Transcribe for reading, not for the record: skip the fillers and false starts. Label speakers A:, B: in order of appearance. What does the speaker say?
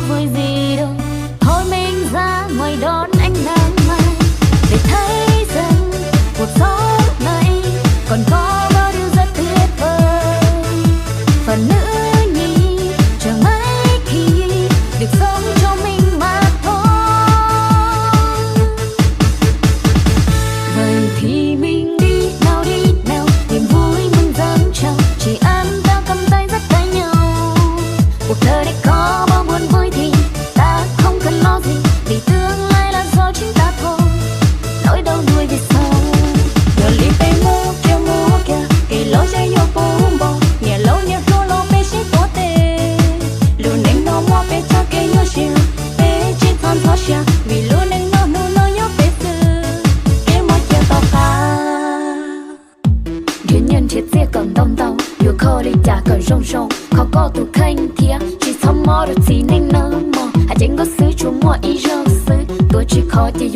A: vui gì đâu. Thôi mình ra ngoài đón ánh nắng mai để thấy rằng cuộc sống này còn có bao điều rất tuyệt vời. Và nữ nhi chẳng mấy khi được sống cho mình mà thôi. Vậy thì mình đi nào niềm vui mình dâng trao, chỉ ăn ta cầm tay dắt tay nhau. Cuộc đời này có bao buồn vui thì ta không cần lo gì, vì tương lai là do chính ta thôi. Nỗi đau nuối về sau giờ li tay mua kìa kỳ lối chơi vô bùm bò nhà lâu nhà thua lo bé sẽ có tê luôn anh nó mua bé cho cái nhớ chiều bé chỉ thon thoát xa vì luôn anh nó nhớ bé xưa cái môi kia to pha duyên nhân chết tiếc còn đông đau yêu khó để trả còn rong rong khó có tụ khanh thia chỉ thầm mò được gì nên nỡ mò à chẳng có xứ chúa mua ý rơ xứ tôi chỉ khó chỉ